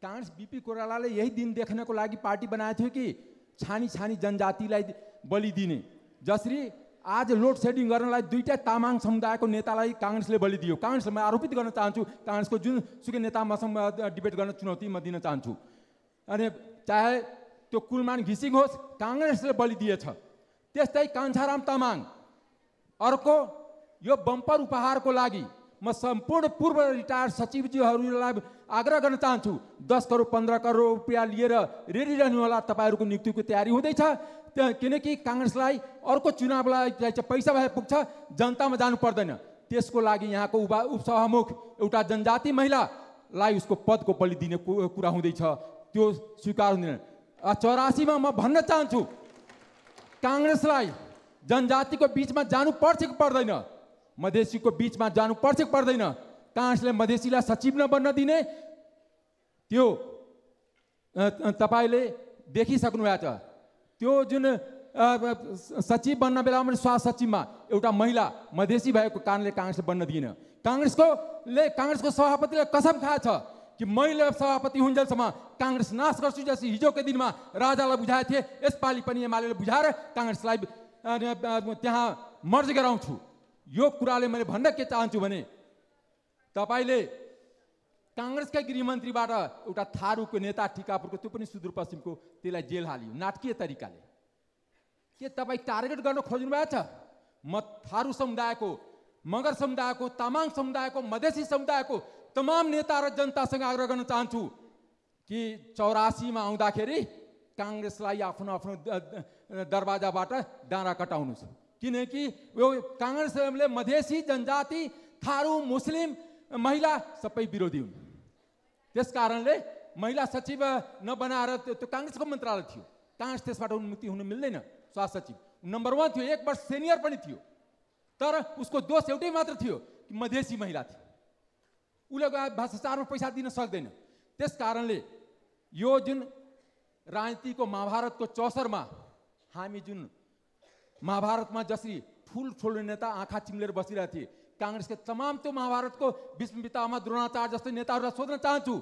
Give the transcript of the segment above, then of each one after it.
Congress BP कोइरालाले यही दिन देख्नको लागि पार्टी बनाएको थियो कि छानी छानी जनजातिलाई बलि दिने। जसरी आज लोड सेडिङ गर्नलाई दुईटा तामाङ समुदायको नेतालाई कांग्रेसले बलि दियो। कांग्रेसलाई म आरोपित गर्न चाहन्छु, कांग्रेसको जुन सुकै नेता मसँग डिबेट गर्न चुनौती म दिन चाहन्छु। अनि चाहे त्यो कुलमान घिसिङ होस्, कांग्रेसले बलि दिएछ। त्यस्तै कान्छाराम तामाङ, अर्को यो बम्पर उपहारको लागि म सम्पूर्ण पूर्व रिटायर्ड सचिवज्यूहरूलाई आग्रह गर्न चाहन्छु, 10 करोड 15 करोड रुपियाँ लिएर रेडी रहनु होला। तपाईँहरूको नियुक्तिको तयारी हुँदैछ, किनकि कांग्रेसलाई अर्को चुनावलाई पैसा भए पुग्छ, जनतामा जानु पर्दैन। त्यसको लागि यहाँको उपसभामुख एउटा जनजाति महिलालाई उसको पदको बलि दिने कुरा हुँदैछ, त्यो स्वीकार हुँदैन। 84 मा म भन्न चाहन्छु, कांग्रेसलाई जनजातिको बीचमा जानु पर्छ कि पर्दैन, मधेसीको बीचमा जानु पर्छ कि पर्दैन। कांग्रेसले मधेसीलाई सचिव नबन्न दिने, त्यो तपाईले देखिसक्नु भएको छ। त्यो जुन सचिव बन्न बेलामा स्वास्थ्य सचिवमा एउटा महिला मधेसी भएको कारणले कांग्रेसले बन्न दिएन। कांग्रेसको सभापतिले कसम खाएछ कि मैले सभापति हुन्जेलसम्म कांग्रेस नाश गर्छु। जस्तै हिजोकै दिनमा राजालाई बुझाएको थिए, यसपालि पनि एमालेले बुझाएर कांग्रेसलाई त्यहाँ मर्ज गराउँछु। यो कुराले मैले भन्न के चाहन्छु भने, तपाईले कांग्रेसकै गृहमन्त्रीबाट एउटा थारूको नेता टिकापुरको, त्यो पनि सुदूरपश्चिमको, त्यसलाई जेल हालियो नाटकीय तरिकाले। के तपाईँ टार्गेट गर्न खोज्नु भएको छ? म थारू समुदायको, मगर समुदायको, तामाङ समुदायको, मधेसी समुदायको तमाम नेता र जनतासँग आग्रह गर्न चाहन्छु कि 84 मा आउँदाखेरि कांग्रेसलाई आफ्नो आफ्नो दरवाजाबाट डाँडा कटाउनुहोस्। किनकि यो कांग्रेसले मधेसी, जनजाति, थारू, मुस्लिम, महिला सबै विरोधी हुन्। त्यस कारणले महिला सचिव नबनाएर त्यो कांग्रेसको मन्त्रालय थियो, कांग्रेस त्यसबाट उन्मुक्ति हुन मिल्दैन। स्वास्थ्य सचिव नम्बर 1 थियो, 1 वर्ष सिनियर पनि थियो, तर उसको दोष एउटै मात्र थियो कि मधेसी महिला थियो। उसले भ्रष्टाचारमा पैसा दिन सक्दैन। त्यस कारणले यो जुन राजनीतिको महाभारतको चौसरमा हामी जुन महाभारतमा जसरी फुल छोड्ने नेता आँखा चिम्लेर बसिरहेको थिए, कांग्रेसका तमाम त्यो महाभारतको भीष्म पितामह द्रोणाचार्य जस्तै नेताहरूलाई सोध्न चाहन्छु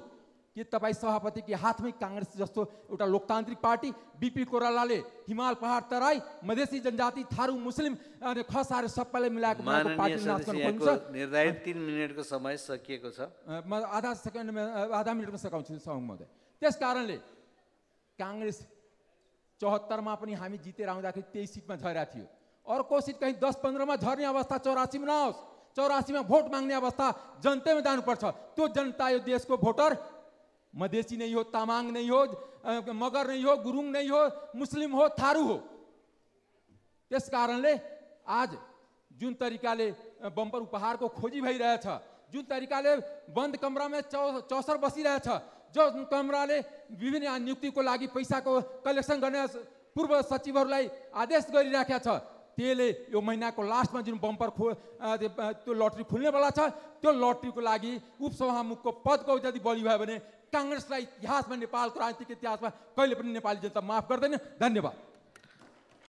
कि तपाईँ सभापतिको हातमै कांग्रेस जस्तो एउटा लोकतान्त्रिक पार्टी, बीपी कोइरालाले हिमाल पहाड तराई, मधेसी जनजाति, थारू, मुस्लिम अनि खसारे सबैलाई मिलाएको पार्टी नाश गर्न खोज्नुहुन्छ। निर्धारित 3 मिनेटको समय सकिएको छ। म आधा मिनेटमा सकाउँछु सभामुख महोदय। त्यस कारणले कांग्रेस 74 मा पनि हामी जितेर आउँदाखेरि 23 सिटमा झरेको थियो। अर्को सिट कहीँ 10-15 मा झर्ने अवस्था 84 मा नहोस्। 84 मा भोट माग्ने अवस्था जनतामा जानुपर्छ। त्यो जनता यो देशको भोटर मधेसी नहीं हो, तामाङ नहीं हो, मगर नहीं हो, गुरुङ नहीं हो, मुस्लिम हो, थारू हो। त्यस कारणले आज जुन तरिकाले बम्पर उपहारको खोजी भइरहेछ, जुन तरिकाले बन्द कमरामा चौसर बसिरहेछ, जो कमराले विभिन्न नियुक्तिको लागि पैसाको कलेक्सन गर्ने पूर्व सचिवहरूलाई आदेश गरिराखेको छ, त्यसले यो महिनाको लास्टमा जुन बम्पर त्यो लटरी खुल्नेवाला छ, त्यो लटरीको लागि उपसभामुखको पदको यदि बलि भयो भने कांग्रेसलाई इतिहासमा, नेपालको राजनीतिक इतिहासमा कहिले पनि नेपाली जनता माफ गर्दैन। धन्यवाद।